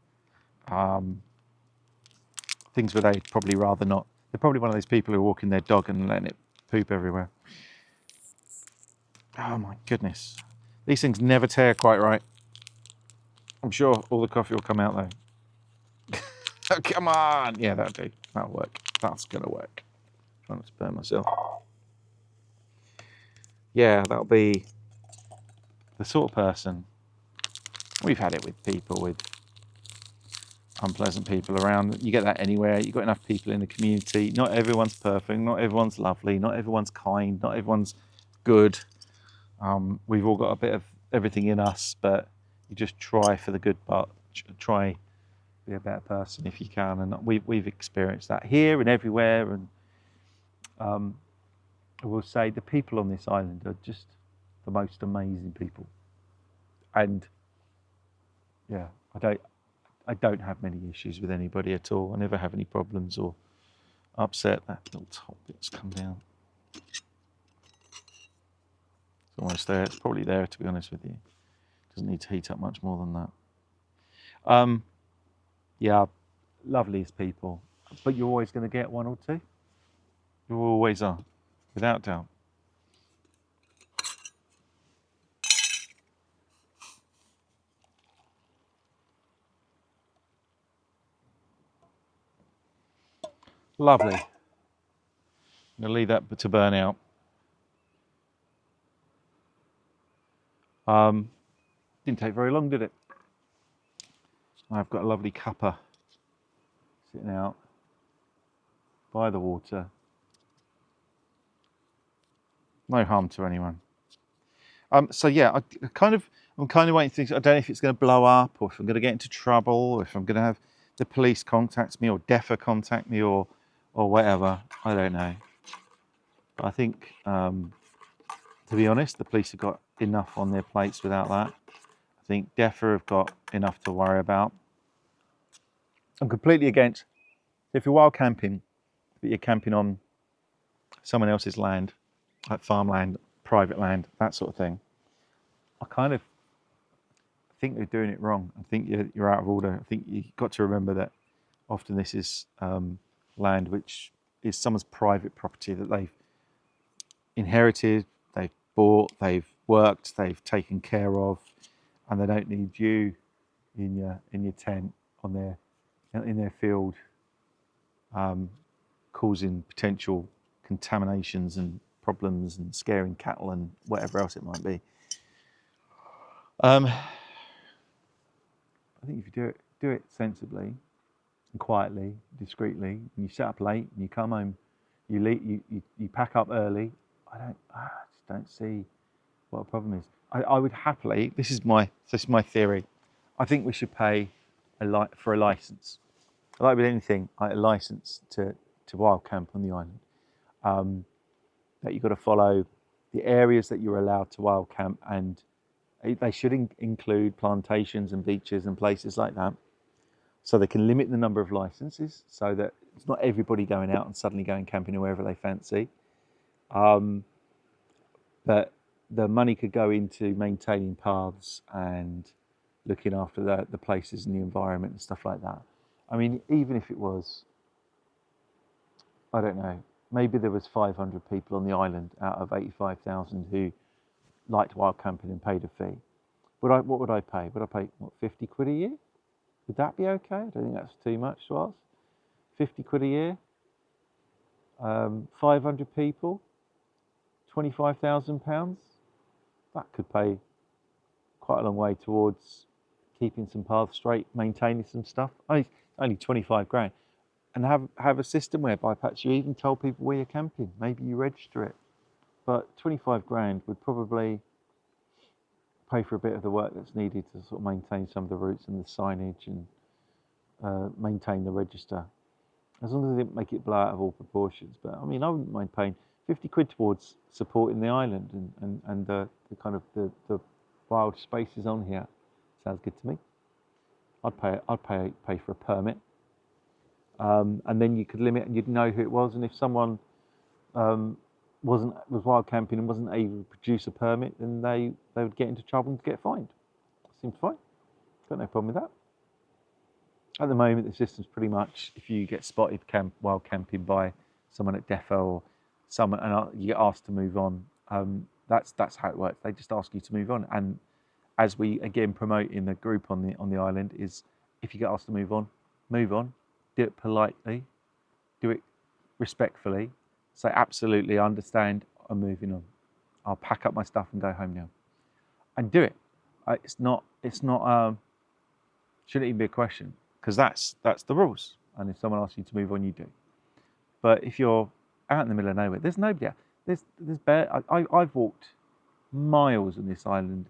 things where they'd probably rather not. They're probably one of those people who are walking their dog and letting it poop everywhere. Oh my goodness, these things never tear quite right. I'm sure all the coffee will come out though. Oh, come on. Yeah, that'll do. That'll work. That's going to work. Try not to burn myself. Yeah, that'll be the sort of person. We've had it with people, with unpleasant people around. You get that anywhere. You've got enough people in the community. Not everyone's perfect. Not everyone's lovely. Not everyone's kind. Not everyone's good. We've all got a bit of everything in us, but you just try for the good part. Try be a better person if you can. And we've experienced that here and everywhere. And I will say the people on this island are just the most amazing people. And yeah, I don't have many issues with anybody at all. I never have any problems or upset. That little top bit's come down. It's almost there. It's probably there, to be honest with you. Doesn't need to heat up much more than that. Yeah, loveliest people. But you're always going to get one or two. You always are, without doubt. Lovely. I'm going to leave that to burn out. Didn't take very long, did it? I've got a lovely cuppa sitting out by the water. No harm to anyone. So yeah, I'm kind of waiting things. I don't know if it's going to blow up, or if I'm going to get into trouble, or if I'm going to have the police contact me, or DEFA contact me, or whatever. I don't know. But I think, to be honest, the police have got enough on their plates without that. I think DEFA have got enough to worry about. I'm completely against, if you're wild camping, but you're camping on someone else's land, like farmland, private land, that sort of thing, I kind of think they're doing it wrong. I think you're out of order. I think you've got to remember that often this is land which is someone's private property that they've inherited, they've bought, they've worked, they've taken care of, and they don't need you in your tent in their field, causing potential contaminations and problems and scaring cattle and whatever else it might be. I think if you do it sensibly and quietly, discreetly, and you set up late and you come home, you pack up early, I just don't see what a problem is. I would happily. This is my theory. I think we should pay for a license. Like with anything, like a license to wild camp on the island. That you've got to follow the areas that you're allowed to wild camp, and they should include plantations and beaches and places like that. So they can limit the number of licenses, so that it's not everybody going out and suddenly going camping wherever they fancy. But the money could go into maintaining paths and looking after the places and the environment and stuff like that. I mean, even if it was, I don't know, maybe there was 500 people on the island out of 85,000 who liked wild camping and paid a fee. What would I pay? Would I pay, 50 quid a year? Would that be okay? I don't think that's too much to ask. 50 quid a year, 500 people, £25,000. That could pay quite a long way towards keeping some paths straight, maintaining some stuff. Only 25 grand. And have a system whereby perhaps you even tell people where you're camping. Maybe you register it. But 25 grand would probably pay for a bit of the work that's needed to sort of maintain some of the routes and the signage and maintain the register. As long as they didn't make it blow out of all proportions. But I mean, I wouldn't mind paying 50 quid towards supporting the island and the kind of the wild spaces on here. Sounds good to me. I'd pay for a permit. And then you could limit, and you'd know who it was. And if someone was wild camping and wasn't able to produce a permit, then they would get into trouble and get fined. Seems fine. Got no problem with that. At the moment, the system's pretty much, if you get spotted wild camping by someone at DEFA or someone, and you get asked to move on, that's how it works. They just ask you to move on, and as we again promote in the group on the island, is if you get asked to move on, move on. Do it politely, do it respectfully. Say absolutely, I understand. I'm moving on. I'll pack up my stuff and go home now. And do it. It's not. Shouldn't even be a question, because that's the rules. And if someone asks you to move on, you do. But if you're out in the middle of nowhere, there's nobody out. There's I've walked miles on this island.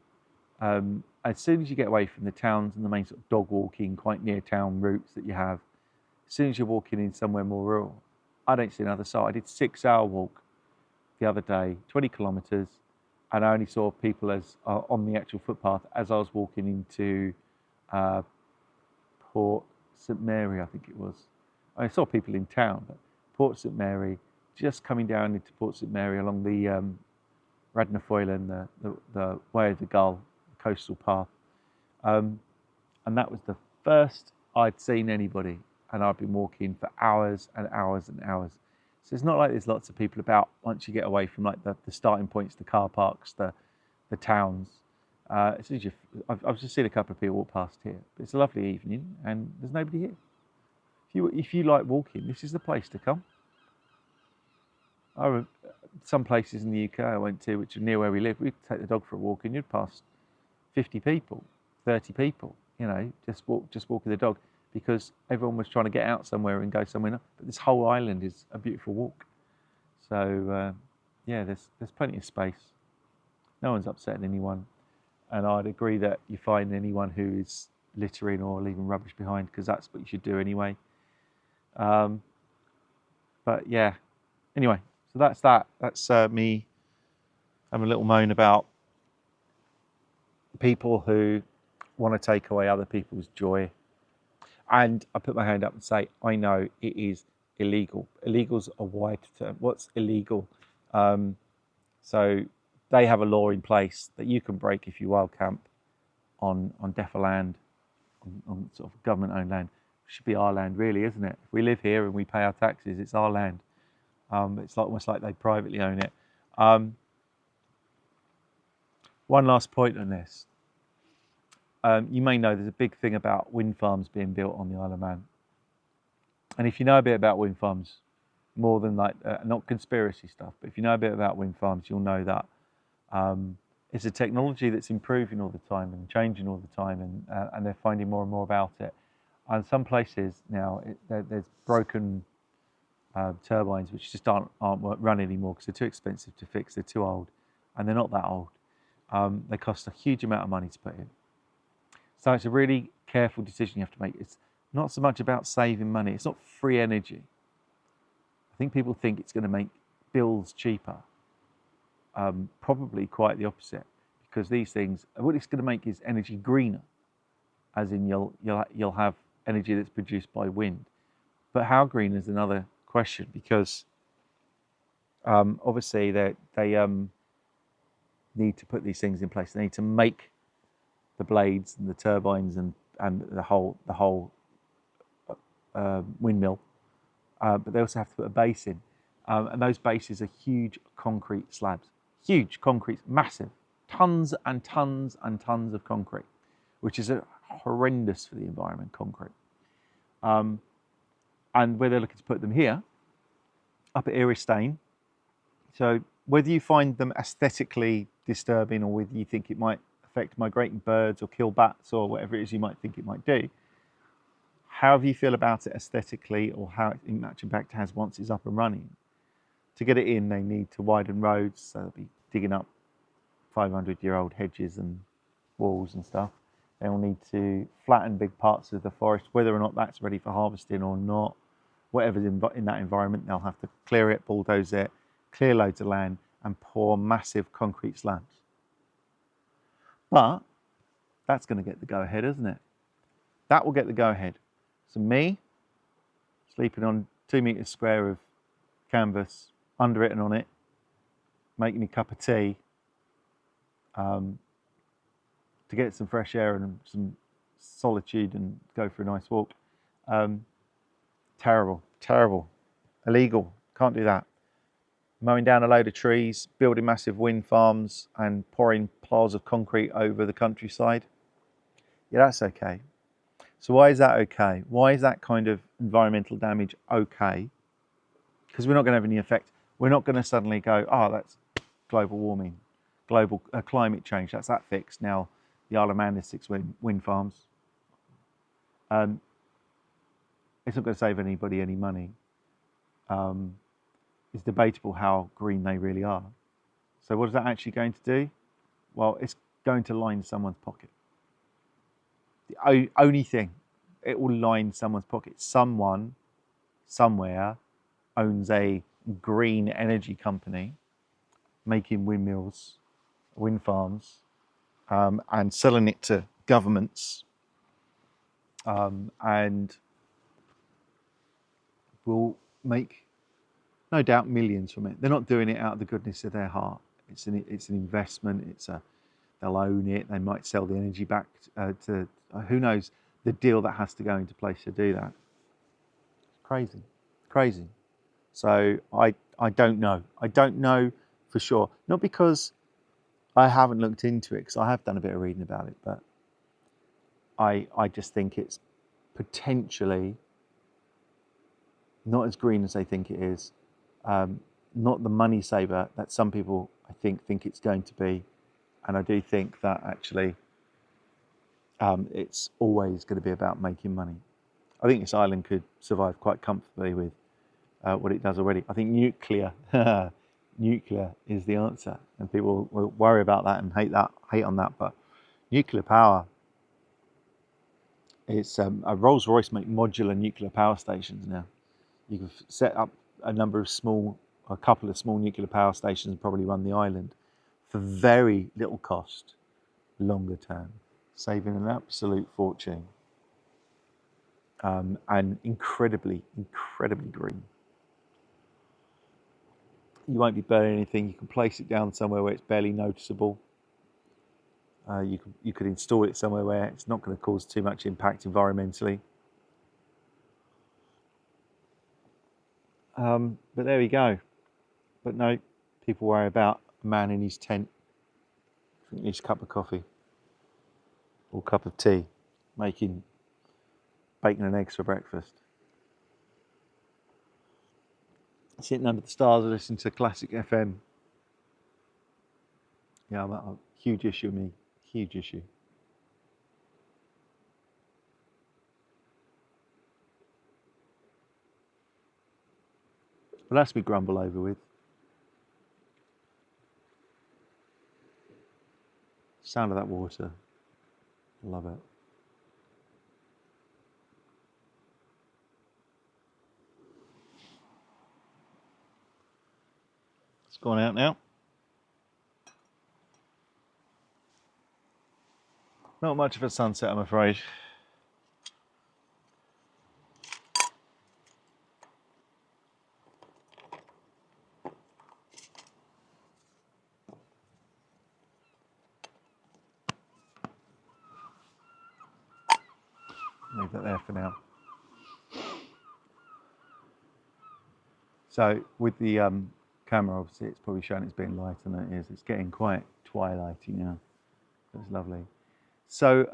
As soon as you get away from the towns and the main sort of dog walking, quite near town routes that you have, as soon as you're walking in somewhere more rural, I don't see another sight. I did 6-hour walk the other day, 20 kilometres, and I only saw people as on the actual footpath as I was walking into Port St Mary, I think it was. I saw people in town, but Port St Mary, just coming down into Port St Mary along the Radnafoilen, the Way of the Gull, the coastal path. And that was the first I'd seen anybody, and I'd been walking for hours and hours and hours. So it's not like there's lots of people about once you get away from like the starting points, the car parks, the towns. I've just seen a couple of people walk past here. But it's a lovely evening and there's nobody here. If you like walking, this is the place to come. Some places in the UK I went to, which are near where we live, we'd take the dog for a walk and you'd pass 50 people, 30 people, just walking the dog, because everyone was trying to get out somewhere and go somewhere. But this whole island is a beautiful walk. So there's plenty of space. No one's upsetting anyone. And I'd agree that you find anyone who is littering or leaving rubbish behind, because that's what you should do anyway. But yeah, anyway, so that's that. That's me having a little moan about people who want to take away other people's joy. And I put my hand up and say, I know it is illegal. Illegal's a wide term. What's illegal? So they have a law in place that you can break if you wild camp on DEFA land, on sort of government-owned land. It should be our land, really, isn't it? If we live here and we pay our taxes, it's our land. It's almost like they privately own it. One last point on this. You may know there's a big thing about wind farms being built on the Isle of Man. And if you know a bit about wind farms, more than like, not conspiracy stuff, but if you know a bit about wind farms, you'll know that it's a technology that's improving all the time and changing all the time, and they're finding more and more about it. And some places now, there's broken turbines which just aren't run anymore because they're too expensive to fix, they're too old, and they're not that old. They cost a huge amount of money to put in. So it's a really careful decision you have to make. It's not so much about saving money. It's not free energy. I think people think it's going to make bills cheaper. Probably quite the opposite, because these things, what it's going to make is energy greener, as in you'll have energy that's produced by wind. But how green is another question, because obviously they need to put these things in place. They need to make the blades and the turbines and the whole windmill, but they also have to put a base in, and those bases are huge concrete slabs, massive, tons and tons and tons of concrete, which is horrendous for the environment, concrete. And where they're looking to put them here, up at Earystane. So whether you find them aesthetically disturbing or whether you think it might affect migrating birds or kill bats or whatever it is you might think it might do, however you feel about it aesthetically or how much impact it has once it's up and running, to get it in, they need to widen roads, so they'll be digging up 500-year-old hedges and walls and stuff. They'll need to flatten big parts of the forest, whether or not that's ready for harvesting or not. Whatever's in that environment, they'll have to clear it, bulldoze it, clear loads of land, and pour massive concrete slabs. But that's going to get the go-ahead, isn't it? That will get the go-ahead. So me, sleeping on 2 meters square of canvas, under it and on it, making a cup of tea, to get some fresh air and some solitude and go for a nice walk. Terrible, illegal, can't do that. Mowing down a load of trees, building massive wind farms and pouring piles of concrete over the countryside. Yeah, that's okay. So why is that okay? Why is that kind of environmental damage okay? Because we're not going to have any effect. We're not going to suddenly go, oh, that's global warming, global climate change. That's that fixed. Now the Isle of Man has 6 wind farms. It's not going to save anybody any money. It's debatable how green they really are. So what is that actually going to do? Well, it's going to line someone's pocket. The only thing, it will line someone's pocket. Someone, somewhere, owns a green energy company making windmills, wind farms, and selling it to governments, and will make, no doubt, millions from it. They're not doing it out of the goodness of their heart. It's an investment. They'll own it. They might sell the energy back to who knows the deal that has to go into place to do that. Crazy. So I don't know. I don't know for sure. Not because I haven't looked into it, because I have done a bit of reading about it, but I just think it's potentially not as green as they think it is. Not the money saver that some people, I think it's going to be. And I do think that actually it's always going to be about making money. I think this island could survive quite comfortably with what it does already. I think nuclear is the answer, and people will worry about that and hate on that. But nuclear power, it's a Rolls-Royce make modular nuclear power stations now. You can set up a couple of small nuclear power stations and probably run the island for very little cost, longer term, saving an absolute fortune, and incredibly green. You won't be burning anything. You can place it down somewhere where it's barely noticeable. You could install it somewhere where it's not going to cause too much impact environmentally. But there we go. But no, people worry about a man in his tent drinking his cup of coffee or cup of tea, making bacon and eggs for breakfast, sitting under the stars and listening to classic FM. Yeah, a huge issue with me. Huge issue. But that's me grumble over with. Sound of that water. Love it. It's gone out now. Not much of a sunset, I'm afraid. Leave that there for now. So with the camera, obviously, it's probably showing it's being lighter than it is. It's getting quite twilighty now. That's lovely. So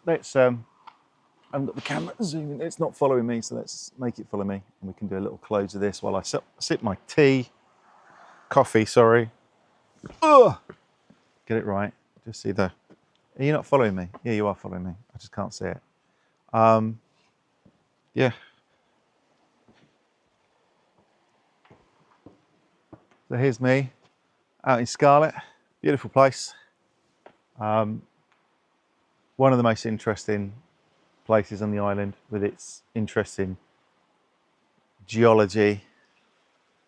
let's. I haven't got the camera zooming. It's not following me, so let's make it follow me, and we can do a little close of this while I sip my coffee. Sorry. Ugh! Get it right. Just see the. Are you not following me? Yeah, you are following me. I just can't see it. Yeah. So here's me out in Scarlett. Beautiful place. One of the most interesting places on the island, with its interesting geology,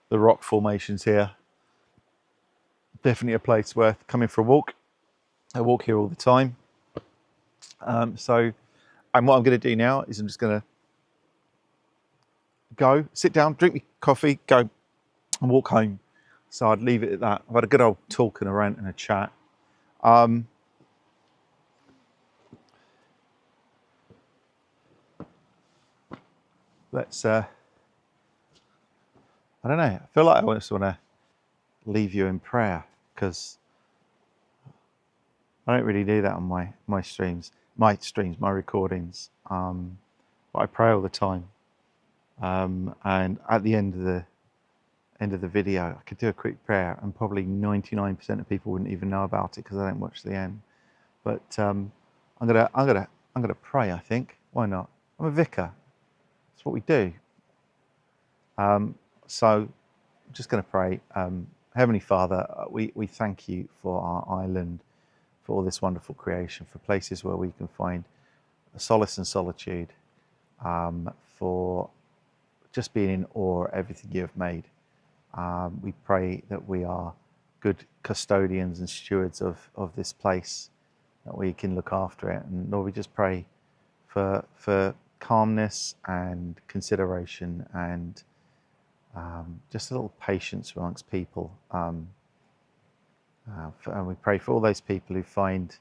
the rock formations here. Definitely a place worth coming for a walk. I walk here all the time. And what I'm going to do now is I'm just going to go, sit down, drink my coffee, go and walk home. So I'd leave it at that. I've had a good old talk and a rant and a chat. Let's, I don't know, I feel like I just want to leave you in prayer, because I don't really do that on my streams, my recordings. But I pray all the time. And at the end of the video, I could do a quick prayer, and probably 99% of people wouldn't even know about it because they don't watch the end. But I'm gonna pray. I think, why not? I'm a vicar. That's what we do. So I'm just going to pray. Heavenly Father, we thank you for our island, for all this wonderful creation, for places where we can find solace and solitude, for just being in awe of everything you have made. We pray that we are good custodians and stewards of this place, that we can look after it. And Lord, we just pray for calmness and consideration and just a little patience amongst people. And we pray for all those people who find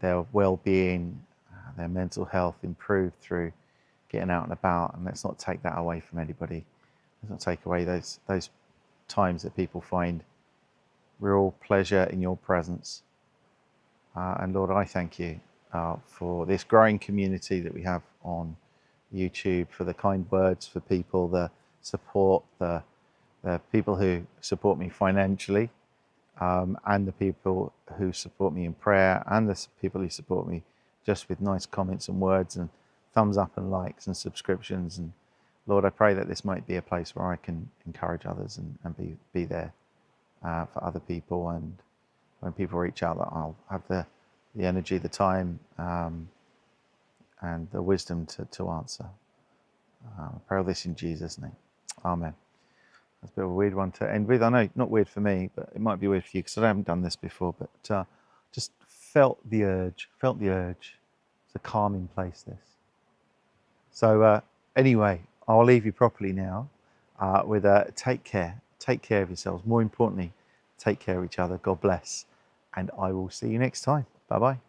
their well-being, their mental health improved through getting out and about. And let's not take that away from anybody. Let's not take away those times that people find real pleasure in your presence. And Lord, I thank you for this growing community that we have on YouTube, for the kind words for people, the support, the people who support me financially, and the people who support me in prayer, and the people who support me just with nice comments and words and thumbs up and likes and subscriptions. And Lord, I pray that this might be a place where I can encourage others and be there for other people. And when people reach out, that I'll have the energy, the time, and the wisdom to answer. I pray all this in Jesus' name. Amen. That's a bit of a weird one to end with. I know, not weird for me, but it might be weird for you because I haven't done this before. But just felt the urge. It's a calming place, this. So anyway, I'll leave you properly now with take care. Take care of yourselves. More importantly, take care of each other. God bless. And I will see you next time. Bye-bye.